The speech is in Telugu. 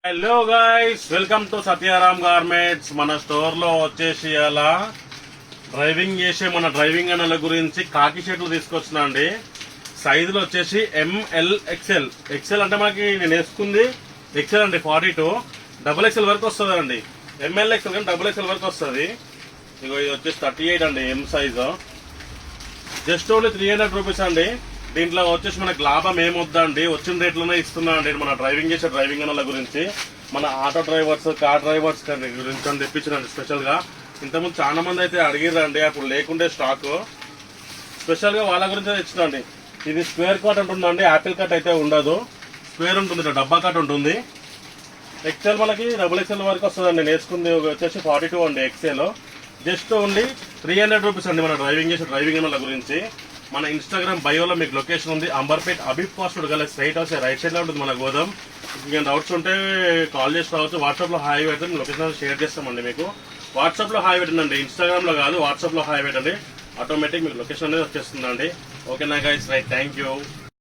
Hello guys, welcome to Satyaram garments. మన స్టోర్ లో వచ్చేసి అలా డ్రైవింగ్ చేసే మన డ్రైవింగ్ అన్నల గురించి కాకి షర్ట్లు తీసుకొచ్చిన అండి. సైజులు వచ్చేసి ఎంఎల్ ఎక్స్ఎల్. ఎక్స్ఎల్ అంటే మనకి నేను వేసుకుంది ఎక్స్ఎల్ అండి, 42. డబుల్ ఎక్స్ఎల్ వరకు వస్తుంది అండి. ఎంఎల్ ఎక్స్ఎల్ కానీ డబుల్ ఎక్స్ఎల్ వరకు వస్తుంది. ఇగో ఇది వచ్చేసి 38 అండి, M size. Just only 300 rupees అండి. దీంట్లో వచ్చేసి మనకు లాభం ఏమొద్దండి, వచ్చిన రేట్లోనే ఇస్తున్నా అండి. మన డ్రైవింగ్ చేసే డ్రైవింగ్ అన్నల గురించి, మన ఆటో డ్రైవర్స్, కార్ డ్రైవర్స్ గురించి అని తెప్పించండి స్పెషల్ గా. ఇంతకుముందు చాలా మంది అయితే అడిగిరండి, అప్పుడు లేకుండే స్టాక్. స్పెషల్ గా వాళ్ళ గురించి తెచ్చినండి. ఇది స్క్వేర్ కట్ ఉంటుందండి, యాపిల్ కట్ అయితే ఉండదు. స్క్వేర్ ఉంటుంది, డబ్బా కట్ ఉంటుంది. ఎక్సెల్ మనకి డబుల్ ఎక్సెల్ వరకు వస్తుందండి. నేర్చుకుంది వచ్చేసి 42 అండి ఎక్సెల్. జస్ట్ ఓన్లీ 300 రూపీస్ అండి. మన డ్రైవింగ్ చేసే డ్రైవింగ్ అన్నల గురించి మన ఇన్స్టాగ్రామ్ బయోలో మీకు లొకేషన్ ఉంది. అంబర్పేట్ అబీబ్ ఫాస్ట్ ఫుడ్ గల స్ట్రైట్ హౌస్ రైట్ సైడ్ లో ఉంటుంది మన గోదాం. ఇంకా డౌట్స్ ఉంటే కాల్ చేసి రావచ్చు. వాట్సాప్ లో హాయ్ పెట్టండి, లొకేషన్ షేర్ చేస్తామండి మీకు. వాట్సాప్ లో హాయ్ పెట్టండి, ఇన్స్టాగ్రామ్ లో కాదు, వాట్సాప్ లో హాయ్ పెట్టండి. ఆటోమేటిక్ మీకు లొకేషన్ అనేది వచ్చేస్తుందండి. ఓకేనా గైస్, రైట్, థ్యాంక్ యూ.